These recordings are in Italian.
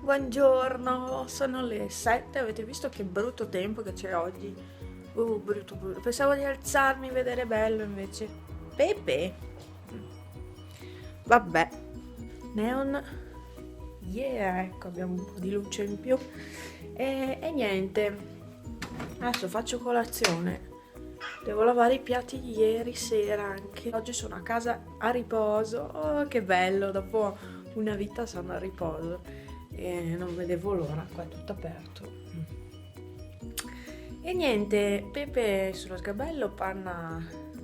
Buongiorno, sono le 7, avete visto che brutto tempo che c'è oggi? Brutto, brutto. Pensavo di alzarmi, vedere bello invece. Pepe? Vabbè. Neon. Yeah, ecco, abbiamo un po' di luce in più. E niente. Adesso faccio colazione. Devo lavare i piatti di ieri sera anche. Oggi sono a casa a riposo. Oh, che bello, dopo una vita sono a riposo. E non vedevo l'ora, qua è tutto aperto. E niente, Pepe sullo sgabello, Panna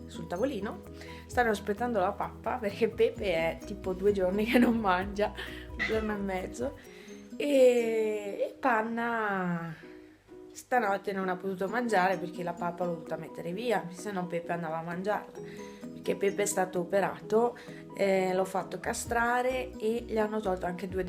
sul tavolino. Stanno aspettando la pappa perché Pepe è tipo 2 giorni che non mangia, 1 giorno e mezzo. E Panna stanotte non ha potuto mangiare perché la pappa l'ho dovuta mettere via, se no Pepe andava a mangiarla. Perché Pepe è stato operato, l'ho fatto castrare e gli hanno tolto anche 2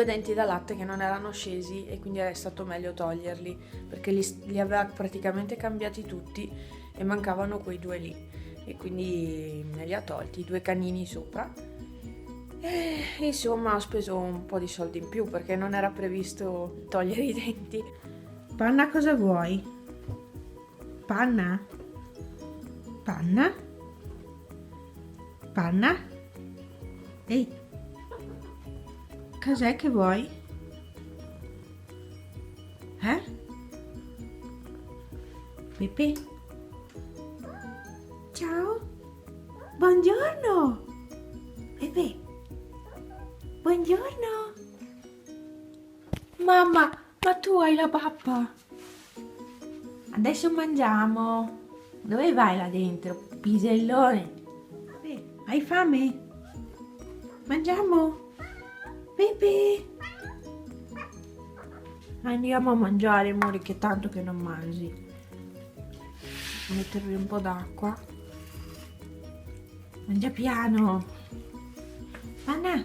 denti da latte che non erano scesi e quindi è stato meglio toglierli perché li aveva praticamente cambiati tutti e mancavano quei 2 lì e quindi me li ha tolti, 2 canini sopra. E insomma ho speso un po' di soldi in più perché non era previsto togliere i denti. Panna, cosa vuoi? Panna? Panna? Panna? Ehi, cos'è che vuoi? Eh? Pepe? Ciao? Buongiorno! Pepe? Buongiorno! Mamma, ma tu hai la pappa? Adesso mangiamo. Dove vai là dentro, pisellone? Hai fame? Mangiamo? Pepe? Andiamo a mangiare, amore, che tanto che non mangi. Mettervi un po' d'acqua. Mangia piano. Anna,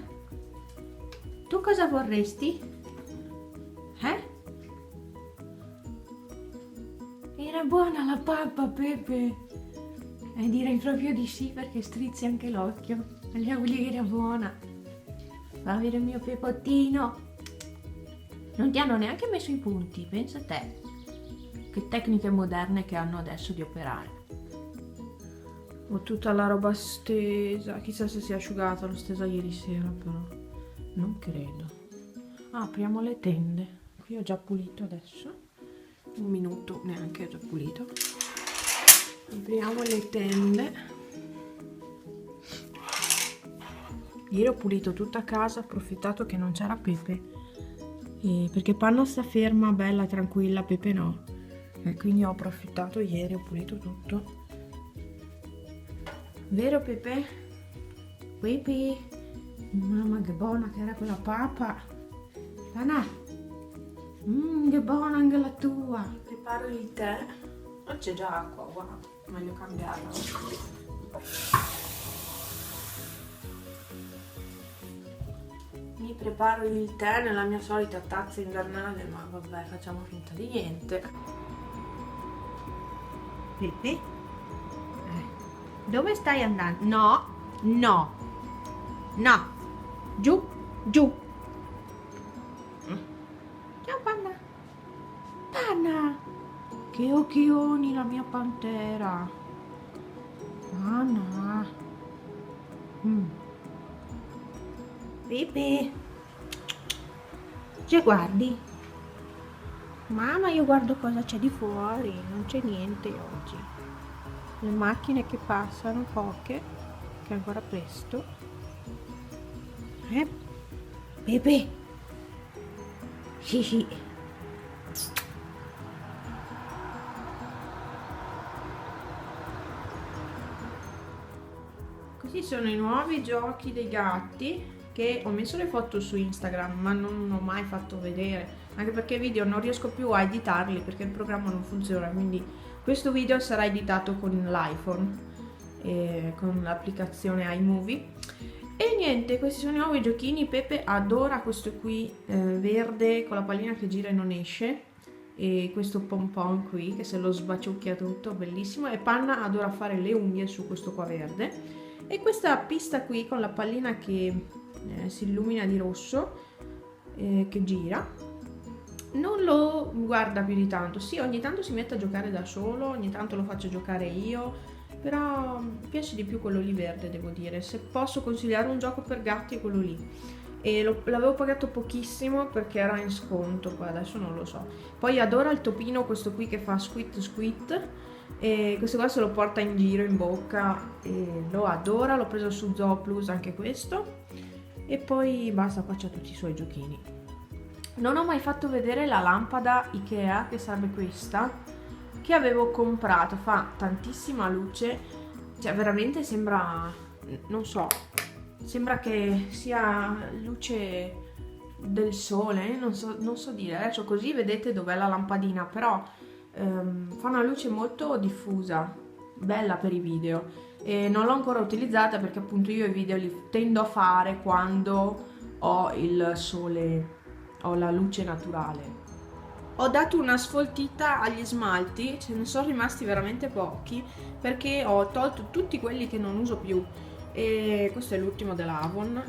tu cosa vorresti? Era buona la pappa, Pepe. E direi proprio di sì perché strizzi anche l'occhio. Vogliamo dire che era buona. Va a vedere il mio pepottino. Non ti hanno neanche messo i punti, pensa te. Che tecniche moderne che hanno adesso di operare. Ho tutta la roba stesa. Chissà se si è asciugata, l'ho stesa ieri sera però. Non credo. Apriamo le tende. Qui ho già pulito adesso. 1 minuto neanche, è già pulito. Apriamo le tende. Ieri ho pulito tutta casa, ho approfittato che non c'era Pepe. Perché Panna sta ferma, bella, tranquilla, Pepe no. E quindi ho approfittato ieri, ho pulito tutto. Vero Pepe? Pepe? Mamma che buona che era quella pappa. Panna? Che buona anche la tua. Preparo il tè. Non c'è già acqua, wow, meglio cambiarla. Mi preparo il tè nella mia solita tazza invernale, ma vabbè, facciamo finta di niente. Pepe? Dove stai andando? No, no, no. Giù, giù. Ciao Panna. Panna. Che occhioni la mia pantera. Panna. Pepe. Che guardi? Mamma, io guardo cosa c'è di fuori. Non c'è niente oggi. Le macchine che passano, poche, che è ancora presto. Pepe? Sì, sì. Questi sono i nuovi giochi dei gatti che ho messo le foto su Instagram, ma non ho mai fatto vedere, anche perché i video non riesco più a editarli perché il programma non funziona, quindi questo video sarà editato con l'iPhone, con l'applicazione iMovie. E niente, questi sono i nuovi giochini. Pepe adora questo qui verde con la pallina che gira e non esce, e questo pompon qui che se lo sbaciucchia tutto, bellissimo. E Panna adora fare le unghie su questo qua verde. E questa pista qui con la pallina che si illumina di rosso che gira. Non lo guarda più di tanto, sì, ogni tanto si mette a giocare da solo, ogni tanto lo faccio giocare io, però mi piace di più quello lì verde, devo dire. Se posso consigliare un gioco per gatti è quello lì. E l'avevo pagato pochissimo perché era in sconto, poi adesso non lo so. Poi adora il topino, questo qui che fa squit squit, e questo qua se lo porta in giro in bocca e lo adora. L'ho preso su Zooplus anche questo, e poi basta, qua c'ha tutti i suoi giochini. Non ho mai fatto vedere la lampada Ikea, che sarebbe questa, che avevo comprato. Fa tantissima luce, cioè veramente sembra, non so, sembra che sia luce del sole, non so dire. Adesso così vedete dov'è la lampadina, però fa una luce molto diffusa, bella per i video. E non l'ho ancora utilizzata perché appunto io i video li tendo a fare quando ho il sole, ho la luce naturale. Ho dato una sfoltita agli smalti, ce ne sono rimasti veramente pochi perché ho tolto tutti quelli che non uso più. E questo è l'ultimo della Avon,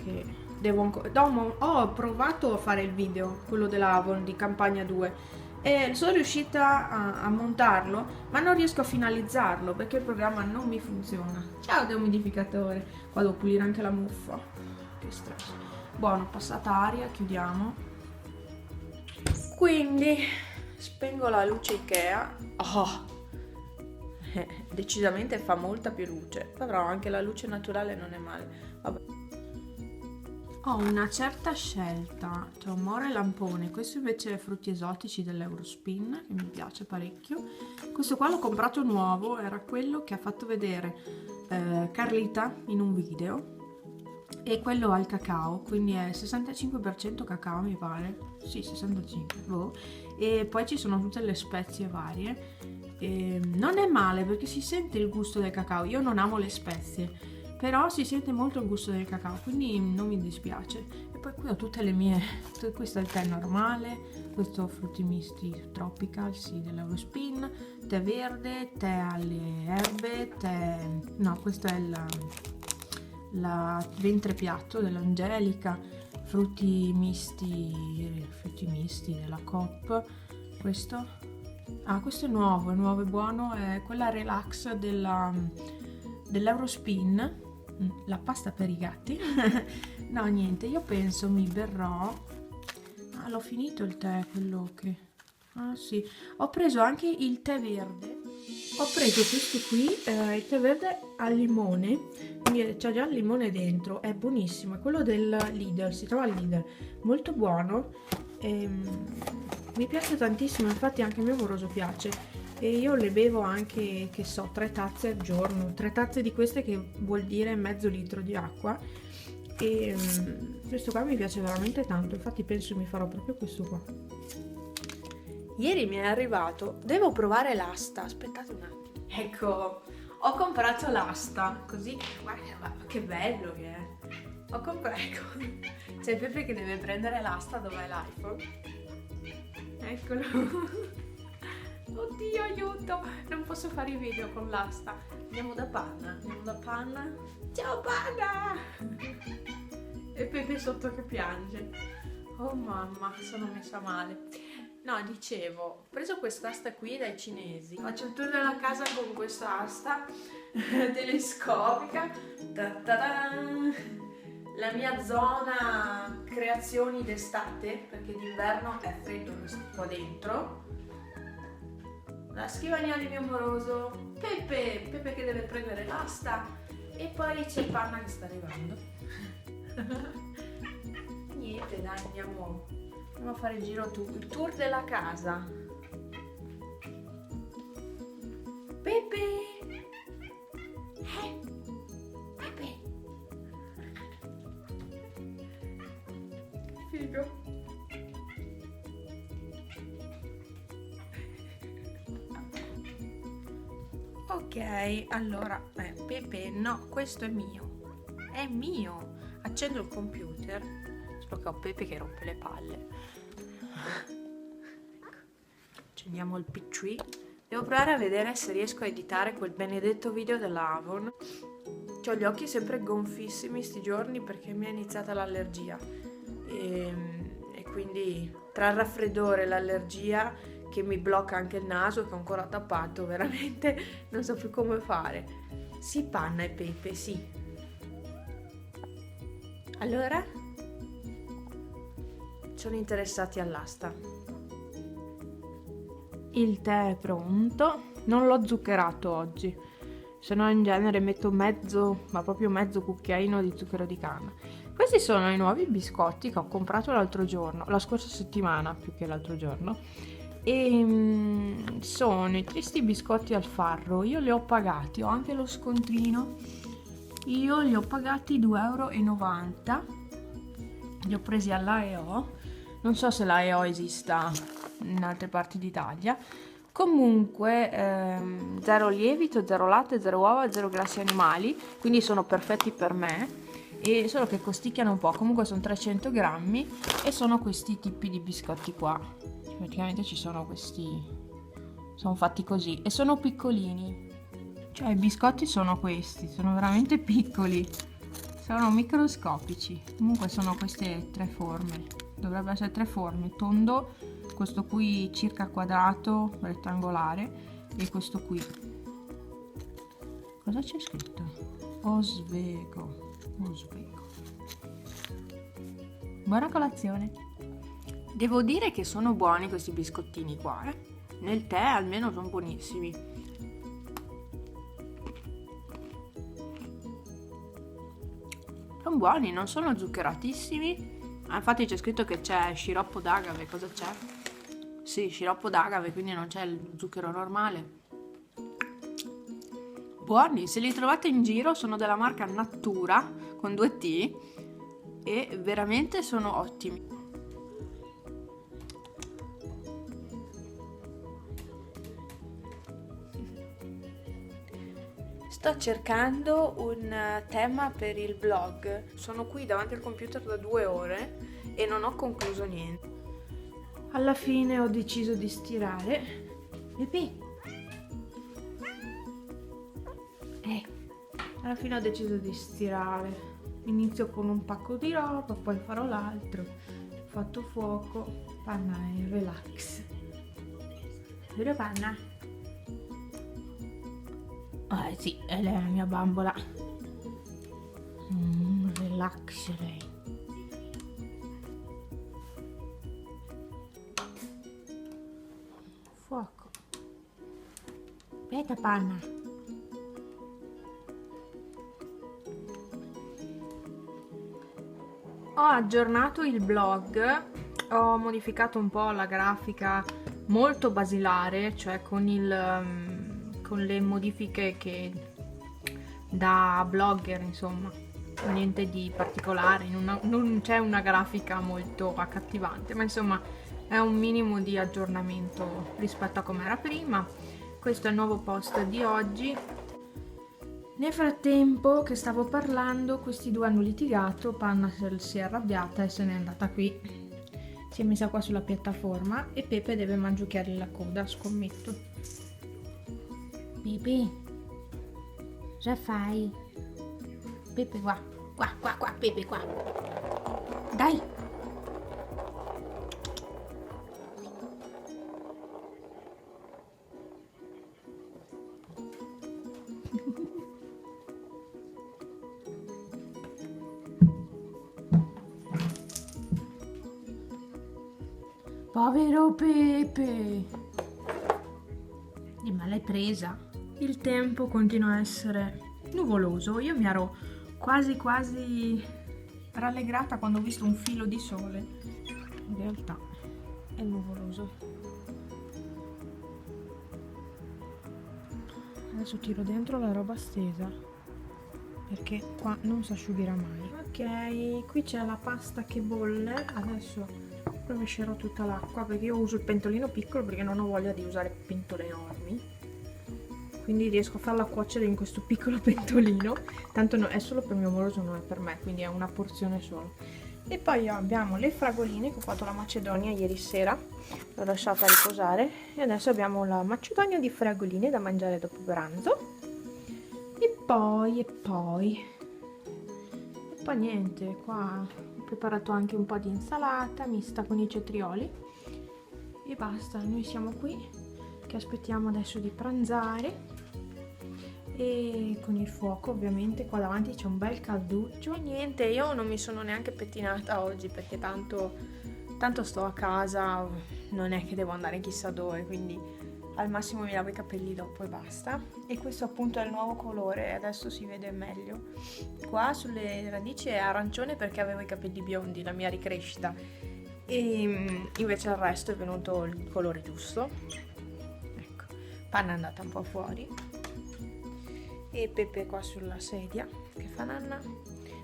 che devo ancora... ho provato a fare il video, quello della Avon di campagna 2, e sono riuscita a montarlo, ma non riesco a finalizzarlo perché il programma non mi funziona. Ciao deumidificatore, qua devo pulire anche la muffa, che stress. Buono, passata aria, chiudiamo. Quindi spengo la luce Ikea. Decisamente fa molta più luce, però anche la luce naturale non è male. Vabbè. Ho una certa scelta, c'è un More Lampone, questo invece è frutti esotici dell'Eurospin, che mi piace parecchio. Questo qua l'ho comprato nuovo, era quello che ha fatto vedere Carlita in un video, e quello al cacao, quindi è 65% cacao mi pare, sì 65, boh. E poi ci sono tutte le spezie varie. Non è male perché si sente il gusto del cacao, io non amo le spezie, però si sente molto il gusto del cacao, quindi non mi dispiace. E poi qui ho tutte le mie, questo è il tè normale, questo frutti misti tropical, sì, dell'Eurospin, tè verde, tè alle erbe, tè... no, questo è la ventre piatto dell'Angelica, frutti misti della Coop. Questo è nuovo e buono, è quella relax dell'Eurospin, la pasta per i gatti. No, niente, io penso mi berrò... l'ho finito il tè, quello che... sì, ho preso anche il tè verde. Ho preso questo qui, il tè verde al limone, quindi c'è già il limone dentro, è buonissimo, è quello del Lidl, si trova al Lidl, molto buono, mi piace tantissimo, infatti anche a mio amoroso piace, e io le bevo anche, che so, 3 tazze al giorno, 3 tazze di queste, che vuol dire mezzo litro di acqua, e questo qua mi piace veramente tanto, infatti penso mi farò proprio questo qua. Ieri mi è arrivato, devo provare l'asta, aspettate un attimo. Ecco, ho comprato l'asta, così, guarda che bello che è. Ho comprato, ecco, c'è Pepe che deve prendere l'asta, dov'è l'iPhone? Eccolo. Oddio, aiuto, non posso fare i video con l'asta. Andiamo da Panna. Ciao Panna! E Pepe sotto che piange. Oh mamma, sono messa male. No, dicevo, ho preso quest'asta qui dai cinesi, faccio il tour della casa con questa asta telescopica. Ta-ta-dan! La mia zona creazioni d'estate, perché d'inverno è freddo qua dentro. La scrivania di mio amoroso, Pepe che deve prendere l'asta, e poi c'è Panna che sta arrivando. Niente, dai, andiamo a fare il giro il tour della casa. Pepe! Pepe! Figo! Ok, allora, Pepe, no, questo è mio. È mio! Accendo il computer. Spero che ho Pepe che rompe le palle. Accendiamo il PC. Devo provare a vedere se riesco a editare quel benedetto video dell'Avon. Ho gli occhi sempre gonfissimi sti giorni perché mi è iniziata l'allergia. e quindi tra il raffreddore e l'allergia che mi blocca anche il naso, che ho ancora tappato, veramente non so più come fare. Sì, Panna e Pepe, sì. Allora? Sono interessati all'asta. Il tè è pronto, non l'ho zuccherato oggi, se no in genere metto mezzo, ma proprio mezzo cucchiaino di zucchero di canna. Questi sono i nuovi biscotti che ho comprato l'altro giorno, la scorsa settimana più che l'altro giorno, e sono i tristi biscotti al farro. Io li ho pagati, ho anche lo scontrino, io li ho pagati 2,90 €, li ho presi all'AEO, non so se l'AEO esista in altre parti d'Italia. Comunque zero lievito, zero latte, zero uova, zero grassi animali, quindi sono perfetti per me, e solo che costicchiano un po'. Comunque sono 300 grammi e sono questi tipi di biscotti qua. Praticamente ci sono questi, sono fatti così e sono piccolini, cioè i biscotti sono questi, sono veramente piccoli, sono microscopici. Comunque sono queste 3 forme, dovrebbe essere 3 forme: tondo, questo qui circa quadrato, rettangolare, e questo qui. Cosa c'è scritto? Osvego. Buona colazione. Devo dire che sono buoni questi biscottini qua, nel tè almeno sono buonissimi. Sono buoni, non sono zuccheratissimi. Infatti c'è scritto che c'è sciroppo d'agave. Cosa c'è? Sì, sciroppo d'agave, quindi non c'è il zucchero normale. Buoni, se li trovate in giro sono della marca Natura con 2 T e veramente sono ottimi. Sto cercando un tema per il blog. Sono qui davanti al computer da 2 ore e non ho concluso niente. Alla fine ho deciso di stirare. Alla fine ho deciso di stirare. Inizio con un pacco di roba, poi farò l'altro. Ho fatto fuoco. Panna è in relax. Vero Panna? Sì, è la mia bambola. Relax lei. Fuoco. Aspetta Panna. Ho aggiornato il blog, ho modificato un po' la grafica, molto basilare, cioè con le modifiche che da blogger, insomma, niente di particolare, non c'è una grafica molto accattivante, ma insomma è un minimo di aggiornamento rispetto a come era prima. Questo è il nuovo post di oggi. Nel frattempo che stavo parlando, questi due hanno litigato, Panna si è arrabbiata e se n'è andata qui, si è messa qua sulla piattaforma e Pepe deve mangiucchiare la coda, scommetto. Pepe, cosa fai? Pepe qua, Pepe qua, dai! Povero Pepe! Ma l'hai presa? Il tempo continua a essere nuvoloso. Io mi ero quasi rallegrata quando ho visto un filo di sole. In realtà è nuvoloso. Adesso tiro dentro la roba stesa perché qua non si asciugherà mai. Ok, qui c'è la pasta che bolle. Adesso rovescerò tutta l'acqua perché io uso il pentolino piccolo perché non ho voglia di usare pentole enormi, quindi riesco a farla cuocere in questo piccolo pentolino, tanto è solo per mio moroso, non è per me, quindi è una porzione solo. E poi abbiamo le fragoline che ho fatto la macedonia ieri sera, l'ho lasciata riposare e adesso abbiamo la macedonia di fragoline da mangiare dopo pranzo. E poi niente, qua preparato anche un po' di insalata mista con i cetrioli e basta. Noi siamo qui che aspettiamo adesso di pranzare e con il fuoco ovviamente qua davanti c'è un bel calduccio. E niente, io non mi sono neanche pettinata oggi perché tanto sto a casa, non è che devo andare chissà dove, quindi al massimo mi lavo i capelli dopo e basta. E questo appunto è il nuovo colore, adesso si vede meglio. Qua sulle radici è arancione perché avevo i capelli biondi, la mia ricrescita, e invece il resto è venuto il colore giusto. Ecco, Panna è andata un po' fuori e Pepe qua sulla sedia che fa nanna.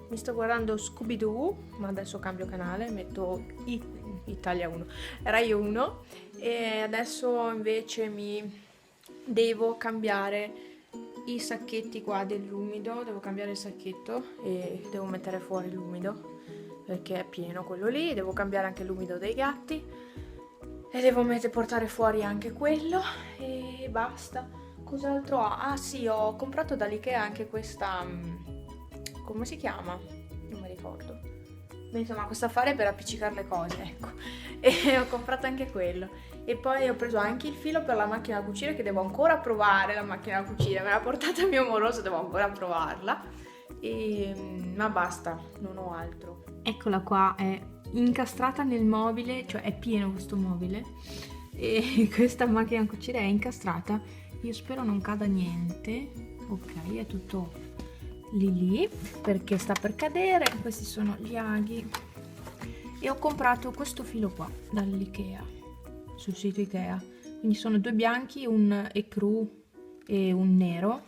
Mi sto guardando Scooby-Doo, ma adesso cambio canale, metto Italia 1, Rai 1, e adesso invece mi devo cambiare i sacchetti qua dell'umido, devo cambiare il sacchetto e devo mettere fuori l'umido perché è pieno quello lì, devo cambiare anche l'umido dei gatti e devo portare fuori anche quello e basta. Cos'altro ho? Ah sì, ho comprato dall'Ikea anche questa, come si chiama? Non mi ricordo. Insomma, questo affare per appiccicare le cose, ecco. E ho comprato anche quello. E poi ho preso anche il filo per la macchina da cucire che devo ancora provare, la macchina da cucire. Me l'ha portata il mio amoroso, devo ancora provarla. Ma basta, non ho altro. Eccola qua, è incastrata nel mobile, cioè è pieno questo mobile. E questa macchina da cucire è incastrata. Io spero non cada niente. Ok, è tutto lì perché sta per cadere. Questi sono gli aghi e ho comprato questo filo qua dall'Ikea, sul sito Ikea, quindi sono 2 bianchi, un ecru e un nero,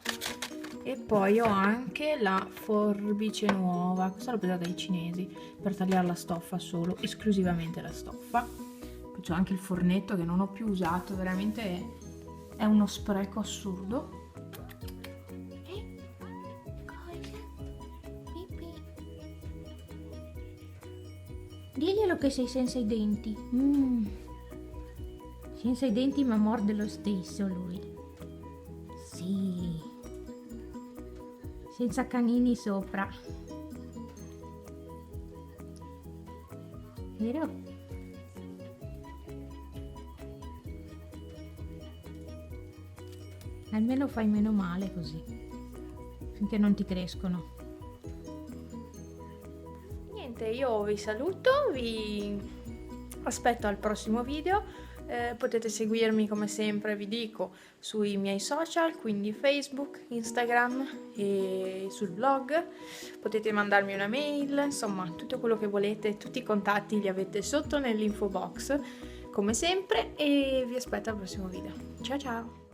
e poi ho anche la forbice nuova, questa l'ho presa dai cinesi per tagliare la stoffa, solo esclusivamente la stoffa. Poi c'ho anche il fornetto che non ho più usato, veramente è uno spreco assurdo. Diglielo che sei senza i denti. Senza i denti ma morde lo stesso lui. Sì. Senza canini sopra. Vero? Almeno fai meno male così, finché non ti crescono. Niente, io vi saluto, vi aspetto al prossimo video. Potete seguirmi come sempre, vi dico, sui miei social, quindi Facebook, Instagram e sul blog. Potete mandarmi una mail, insomma tutto quello che volete, tutti i contatti li avete sotto nell'info box come sempre, e vi aspetto al prossimo video. Ciao ciao!